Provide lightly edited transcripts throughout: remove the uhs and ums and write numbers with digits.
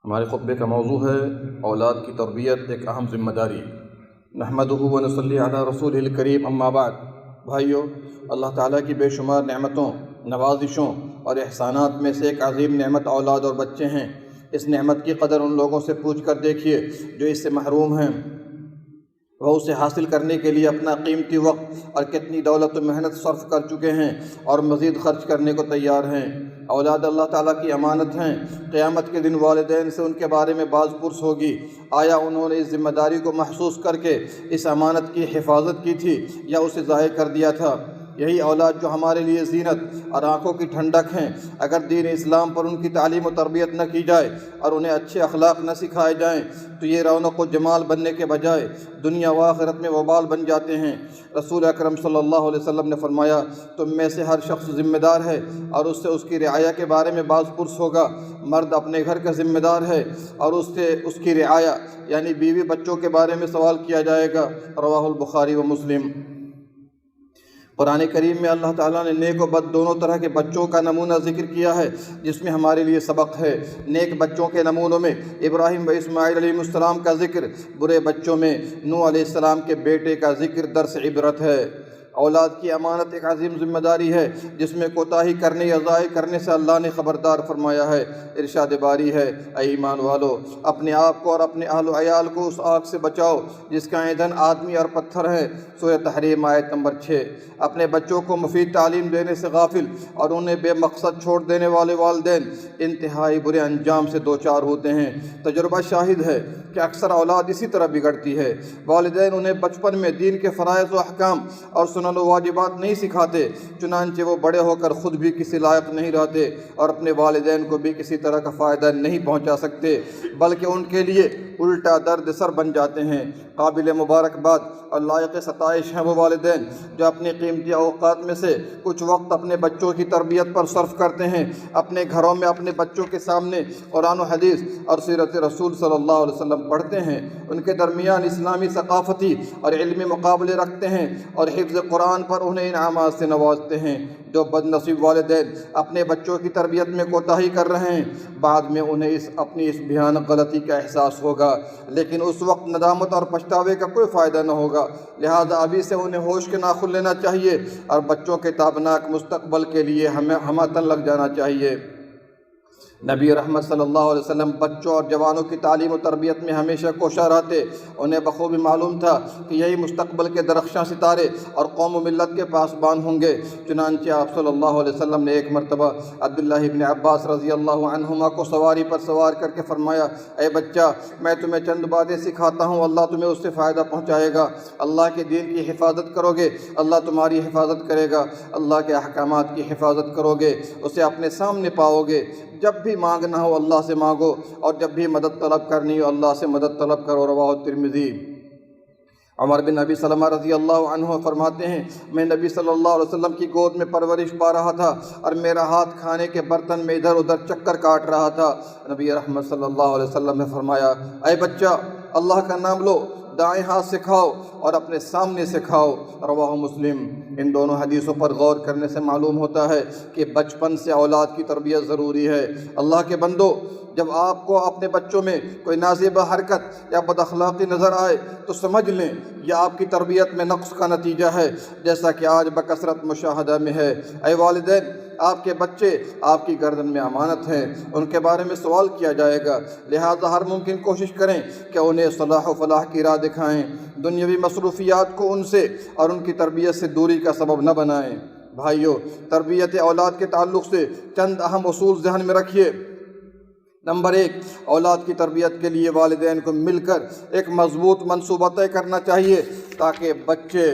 ہمارے خطبے کا موضوع ہے اولاد کی تربیت ایک اہم ذمہ داری۔ نحمدہ و نصلی علی رسولہ الکریم، اما بعد۔ بھائیو، اللہ تعالیٰ کی بے شمار نعمتوں، نوازشوں اور احسانات میں سے ایک عظیم نعمت اولاد اور بچے ہیں۔ اس نعمت کی قدر ان لوگوں سے پوچھ کر دیکھیے جو اس سے محروم ہیں۔ وہ اسے حاصل کرنے کے لیے اپنا قیمتی وقت اور کتنی دولت و محنت صرف کر چکے ہیں اور مزید خرچ کرنے کو تیار ہیں۔ اولاد اللہ تعالیٰ کی امانت ہیں۔ قیامت کے دن والدین سے ان کے بارے میں باز پرس ہوگی۔ آیا انہوں نے اس ذمہ داری کو محسوس کر کے اس امانت کی حفاظت کی تھی یا اسے ضائع کر دیا تھا؟ یہی اولاد جو ہمارے لیے زینت اور آنکھوں کی ٹھنڈک ہیں، اگر دین اسلام پر ان کی تعلیم و تربیت نہ کی جائے اور انہیں اچھے اخلاق نہ سکھائے جائیں تو یہ رونق و جمال بننے کے بجائے دنیا و آخرت میں وبال بن جاتے ہیں۔ رسول اکرم صلی اللہ علیہ وسلم نے فرمایا، تم میں سے ہر شخص ذمہ دار ہے اور اس سے اس کی رعایا کے بارے میں باز پرس ہوگا۔ مرد اپنے گھر کا ذمہ دار ہے اور اس سے اس کی رعایا یعنی بیوی بچوں کے بارے میں سوال کیا جائے گا۔ رواہ البخاری و مسلم۔ قرآن کریم میں اللہ تعالیٰ نے نیک و بد دونوں طرح کے بچوں کا نمونہ ذکر کیا ہے جس میں ہمارے لیے سبق ہے۔ نیک بچوں کے نمونوں میں ابراہیم و اسماعیل علیہ السلام کا ذکر، برے بچوں میں نوح علیہ السلام کے بیٹے کا ذکر درس عبرت ہے۔ اولاد کی امانت ایک عظیم ذمہ داری ہے جس میں کوتاہی کرنے یا ضائع کرنے سے اللہ نے خبردار فرمایا ہے۔ ارشاد باری ہے، اے ایمان والو، اپنے آپ کو اور اپنے اہل و عیال کو اس آگ سے بچاؤ جس کا ایندھن آدمی اور پتھر ہے۔ سورہ تحریم آیت نمبر 6۔ اپنے بچوں کو مفید تعلیم دینے سے غافل اور انہیں بے مقصد چھوڑ دینے والے والدین انتہائی برے انجام سے دوچار ہوتے ہیں۔ تجربہ شاہد ہے کہ اکثر اولاد اسی طرح بگڑتی ہے۔ والدین انہیں بچپن میں دین کے فرائض و احکام اور سنن و واجبات نہیں سکھاتے، چنانچہ وہ بڑے ہو کر خود بھی کسی لائق نہیں رہتے اور اپنے والدین کو بھی کسی طرح کا فائدہ نہیں پہنچا سکتے، بلکہ ان کے لیے الٹا درد سر بن جاتے ہیں۔ قابل مبارکباد اور لائق ستائش ہیں وہ والدین جو اپنے قیمتی اوقات میں سے کچھ وقت اپنے بچوں کی تربیت پر صرف کرتے ہیں، اپنے گھروں میں اپنے بچوں کے سامنے قرآن و حدیث اور سیرت رسول صلی اللہ علیہ وسلم پڑھتے ہیں، ان کے درمیان اسلامی ثقافتی اور علمی مقابلے رکھتے ہیں اور حفظ قرآن پر انہیں انعامات سے نوازتے ہیں۔ جو بد نصیب والدین اپنے بچوں کی تربیت میں کوتاہی کر رہے ہیں، بعد میں انہیں اپنی اس بھیانک غلطی کا احساس ہوگا، لیکن اس وقت ندامت اور پچھتاوے کا کوئی فائدہ نہ ہوگا۔ لہذا ابھی سے انہیں ہوش کے ناخن لینا چاہیے اور بچوں کے تابناک مستقبل کے لیے ہمہ تن لگ جانا چاہیے۔ نبی رحمت صلی اللہ علیہ وسلم بچوں اور جوانوں کی تعلیم و تربیت میں ہمیشہ کوشاں رہتے۔ انہیں بخوبی معلوم تھا کہ یہی مستقبل کے درخشاں ستارے اور قوم و ملت کے پاسبان ہوں گے۔ چنانچہ آپ صلی اللہ علیہ وسلم نے ایک مرتبہ عبداللہ ابن عباس رضی اللہ عنہما کو سواری پر سوار کر کے فرمایا، اے بچہ، میں تمہیں چند باتیں سکھاتا ہوں، اللہ تمہیں اس سے فائدہ پہنچائے گا۔ اللہ کے دین کی حفاظت کرو گے، اللہ تمہاری حفاظت کرے گا۔ اللہ کے احکامات کی حفاظت کرو گے، اسے اپنے سامنے پاؤ گے۔ جب بھی مانگنا ہو اللہ سے مانگو اور جب بھی مدد طلب کرنی ہو اللہ سے مدد طلب کرو۔ رواہ ترمذی۔ عمر بن ابی سلمہ رضی اللہ عنہ فرماتے ہیں، میں نبی صلی اللہ علیہ وسلم کی گود میں پرورش پا رہا تھا اور میرا ہاتھ کھانے کے برتن میں ادھر ادھر چکر کاٹ رہا تھا۔ نبی رحمت صلی اللہ علیہ وسلم نے فرمایا، اے بچہ، اللہ کا نام لو، دائیں ہاتھ سے کھاؤ اور اپنے سامنے سے کھاؤ۔ رواہ مسلم۔ ان دونوں حدیثوں پر غور کرنے سے معلوم ہوتا ہے کہ بچپن سے اولاد کی تربیت ضروری ہے۔ اللہ کے بندو، جب آپ کو اپنے بچوں میں کوئی نازیبہ حرکت یا بد اخلاقی نظر آئے تو سمجھ لیں یہ آپ کی تربیت میں نقص کا نتیجہ ہے، جیسا کہ آج بکثرت مشاہدہ میں ہے۔ اے والدین، آپ کے بچے آپ کی گردن میں امانت ہیں، ان کے بارے میں سوال کیا جائے گا، لہذا ہر ممکن کوشش کریں کہ انہیں صلاح و فلاح کی راہ دکھائیں، دنیاوی مصروفیات کو ان سے اور ان کی تربیت سے دوری کا سبب نہ بنائیں۔ بھائیو، تربیت اولاد کے تعلق سے چند اہم اصول ذہن میں رکھیے۔ نمبر 1، اولاد کی تربیت کے لیے والدین کو مل کر ایک مضبوط منصوبہ طے کرنا چاہیے تاکہ بچے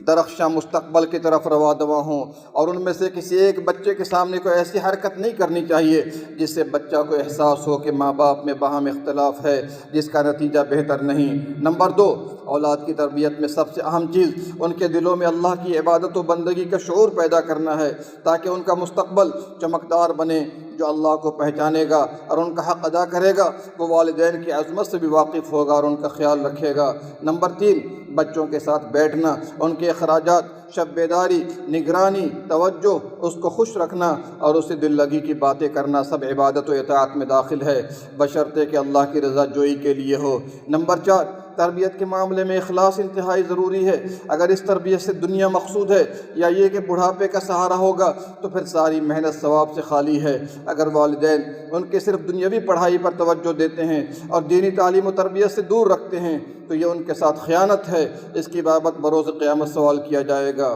درخشاں مستقبل کی طرف رواں دواں ہوں، اور ان میں سے کسی ایک بچے کے سامنے کوئی ایسی حرکت نہیں کرنی چاہیے جس سے بچہ کو احساس ہو کہ ماں باپ میں باہم اختلاف ہے جس کا نتیجہ بہتر نہیں۔ نمبر 2، اولاد کی تربیت میں سب سے اہم چیز ان کے دلوں میں اللہ کی عبادت و بندگی کا شعور پیدا کرنا ہے تاکہ ان کا مستقبل چمکدار بنے۔ جو اللہ کو پہچانے گا اور ان کا حق ادا کرے گا وہ والدین کی عظمت سے بھی واقف ہوگا اور ان کا خیال رکھے گا۔ نمبر 3، بچوں کے ساتھ بیٹھنا، ان کے اخراجات، شب بیداری، نگرانی، توجہ، اس کو خوش رکھنا اور اسے دل لگی کی باتیں کرنا سب عبادت و اطاعت میں داخل ہے، بشرطے کہ اللہ کی رضا جوئی کے لیے ہو۔ نمبر 4، تربیت کے معاملے میں اخلاص انتہائی ضروری ہے۔ اگر اس تربیت سے دنیا مقصود ہے یا یہ کہ بڑھاپے کا سہارا ہوگا تو پھر ساری محنت ثواب سے خالی ہے۔ اگر والدین ان کے صرف دنیاوی پڑھائی پر توجہ دیتے ہیں اور دینی تعلیم و تربیت سے دور رکھتے ہیں تو یہ ان کے ساتھ خیانت ہے، اس کی بابت بروز قیامت سوال کیا جائے گا۔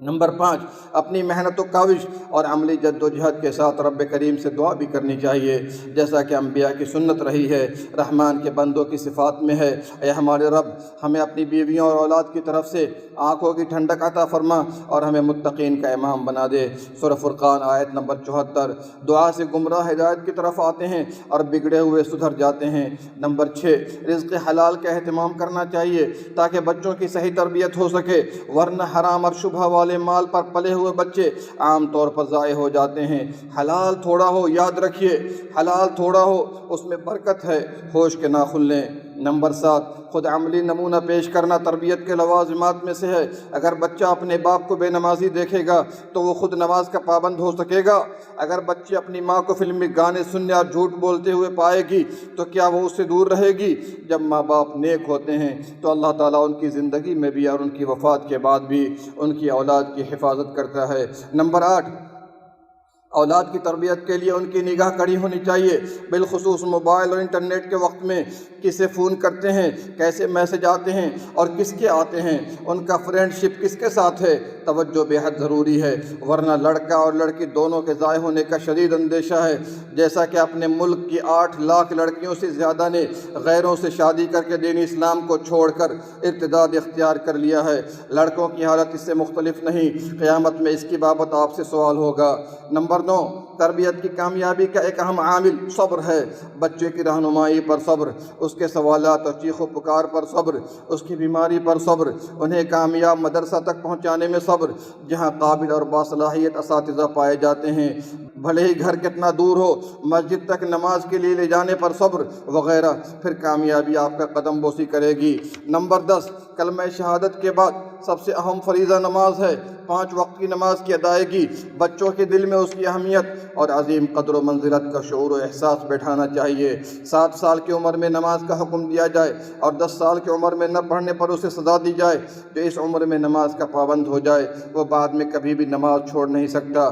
نمبر 5، اپنی محنت و کاوش اور عملی جد و جہد کے ساتھ رب کریم سے دعا بھی کرنی چاہیے، جیسا کہ انبیاء کی سنت رہی ہے، رحمان کے بندوں کی صفات میں ہے۔ اے ہمارے رب، ہمیں اپنی بیویوں اور اولاد کی طرف سے آنکھوں کی ٹھنڈک عطا فرما اور ہمیں متقین کا امام بنا دے۔ سورہ فرقان آیت نمبر 74۔ دعا سے گمراہ ہدایت کی طرف آتے ہیں اور بگڑے ہوئے سدھر جاتے ہیں۔ نمبر 6، رزق حلال کا اہتمام کرنا چاہیے تاکہ بچوں کی صحیح تربیت ہو سکے، ورنہ حرام اور شبہ والے مال پر پلے ہوئے بچے عام طور پر ضائع ہو جاتے ہیں۔ حلال تھوڑا ہو، یاد رکھیے، حلال تھوڑا ہو اس میں برکت ہے، ہوش کے ناخن لیں۔ نمبر 7، خود عملی نمونہ پیش کرنا تربیت کے لوازمات میں سے ہے۔ اگر بچہ اپنے باپ کو بے نمازی دیکھے گا تو وہ خود نماز کا پابند ہو سکے گا؟ اگر بچے اپنی ماں کو فلمی گانے سننے اور جھوٹ بولتے ہوئے پائے گی تو کیا وہ اس سے دور رہے گی؟ جب ماں باپ نیک ہوتے ہیں تو اللہ تعالیٰ ان کی زندگی میں بھی اور ان کی وفات کے بعد بھی ان کی اولاد کی حفاظت کرتا ہے۔ نمبر 8، اولاد کی تربیت کے لیے ان کی نگاہ کڑی ہونی چاہیے، بالخصوص موبائل اور انٹرنیٹ کے وقت میں۔ کسے فون کرتے ہیں، کیسے میسج آتے ہیں اور کس کے آتے ہیں، ان کا فرینڈ شپ کس کے ساتھ ہے، توجہ بے حد ضروری ہے، ورنہ لڑکا اور لڑکی دونوں کے ضائع ہونے کا شدید اندیشہ ہے۔ جیسا کہ اپنے ملک کی 8 لاکھ لڑکیوں سے زیادہ نے غیروں سے شادی کر کے دین اسلام کو چھوڑ کر ارتداد اختیار کر لیا ہے۔ لڑکوں کی حالت اس سے مختلف نہیں، قیامت میں اس کی بابت آپ سے سوال ہوگا۔ نمبر 9، تربیت کی کامیابی کا ایک اہم عامل صبر ہے۔ بچے کی رہنمائی پر صبر، اس کے سوالات اور چیخ و پکار پر صبر، اس کی بیماری پر صبر، انہیں کامیاب مدرسہ تک پہنچانے میں صبر، جہاں قابل اور باصلاحیت اساتذہ پائے جاتے ہیں، بھلے ہی گھر کتنا دور ہو، مسجد تک نماز کے لیے لے جانے پر صبر وغیرہ، پھر کامیابی آپ کا قدم بوسی کرے گی۔ نمبر 10، کلمہ شہادت کے بعد سب سے اہم فریضہ نماز ہے۔ 5 وقت کی نماز کی ادائیگی بچوں کے دل میں اس کی اہمیت اور عظیم قدر و منزلت کا شعور و احساس بیٹھانا چاہیے۔ 7 سال کی عمر میں نماز کا حکم دیا جائے اور 10 سال کی عمر میں نہ پڑھنے پر اسے سزا دی جائے۔ جو اس عمر میں نماز کا پابند ہو جائے وہ بعد میں کبھی بھی نماز چھوڑ نہیں سکتا۔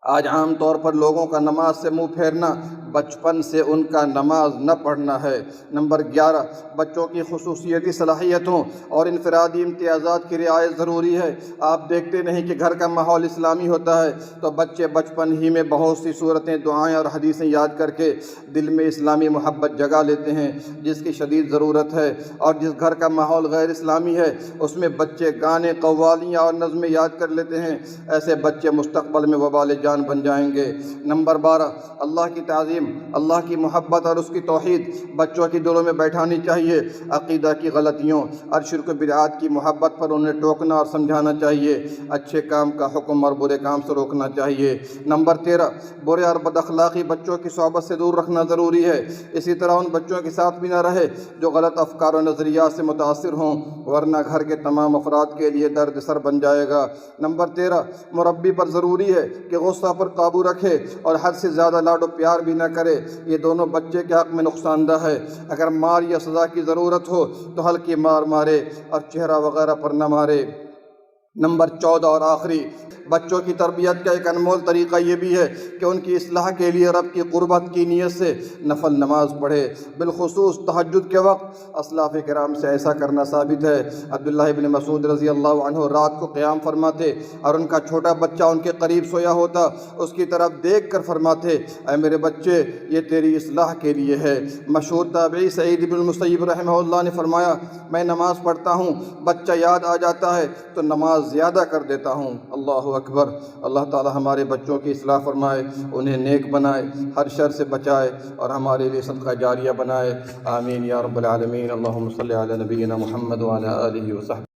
آج عام طور پر لوگوں کا نماز سے منہ پھیرنا بچپن سے ان کا نماز نہ پڑھنا ہے۔ نمبر 11، بچوں کی خصوصیتی صلاحیتوں اور انفرادی امتیازات کی رعایت ضروری ہے۔ آپ دیکھتے نہیں کہ گھر کا ماحول اسلامی ہوتا ہے تو بچے بچپن ہی میں بہت سی صورتیں، دعائیں اور حدیثیں یاد کر کے دل میں اسلامی محبت جگا لیتے ہیں، جس کی شدید ضرورت ہے۔ اور جس گھر کا ماحول غیر اسلامی ہے اس میں بچے گانے، قوالیاں اور نظمیں یاد کر لیتے ہیں، ایسے بچے مستقبل میں وبال جان بن جائیں گے۔ نمبر 12، اللہ کی تعظیم، اللہ کی محبت اور اس کی توحید بچوں کے دلوں میں بیٹھانی چاہیے۔ عقیدہ کی غلطیوں اور شرک و بدعات کی محبت پر انہیں ٹوکنا اور سمجھانا چاہیے۔ اچھے کام کا حکم اور برے کام سے روکنا چاہیے۔ نمبر 13، برے اور بد اخلاقی بچوں کی صحبت سے دور رکھنا ضروری ہے۔ اسی طرح ان بچوں کے ساتھ بھی نہ رہے جو غلط افکار و نظریات سے متاثر ہوں، ورنہ گھر کے تمام افراد کے لیے درد سر بن جائے گا۔ نمبر 13، مربی پر ضروری ہے کہ غصہ پر قابو رکھے اور حد سے زیادہ لاڈ و پیار بھی نہ کرے، یہ دونوں بچے کے حق میں نقصان دہ ہے۔ اگر مار یا سزا کی ضرورت ہو تو ہلکی مار مارے اور چہرہ وغیرہ پر نہ مارے۔ نمبر 14 اور آخری، بچوں کی تربیت کا ایک انمول طریقہ یہ بھی ہے کہ ان کی اصلاح کے لیے رب کی قربت کی نیت سے نفل نماز پڑھے، بالخصوص تہجد کے وقت۔ اسلاف کرام سے ایسا کرنا ثابت ہے۔ عبداللہ ابن مسعود رضی اللہ عنہ رات کو قیام فرماتے اور ان کا چھوٹا بچہ ان کے قریب سویا ہوتا، اس کی طرف دیکھ کر فرماتے، اے میرے بچے، یہ تیری اصلاح کے لیے ہے۔ مشہور تابعی سعید بن المسیب رحمہ اللہ نے فرمایا، میں نماز پڑھتا ہوں، بچہ یاد آ جاتا ہے تو نماز زیادہ کر دیتا ہوں۔ اللہ اکبر۔ اللہ تعالی ہمارے بچوں کی اصلاح فرمائے، انہیں نیک بنائے، ہر شر سے بچائے اور ہمارے لیے صدقہ جاریہ بنائے۔ آمین یا رب العالمین۔ اللہم صلی علی نبینا محمد وعلی آلہ وصحبہ۔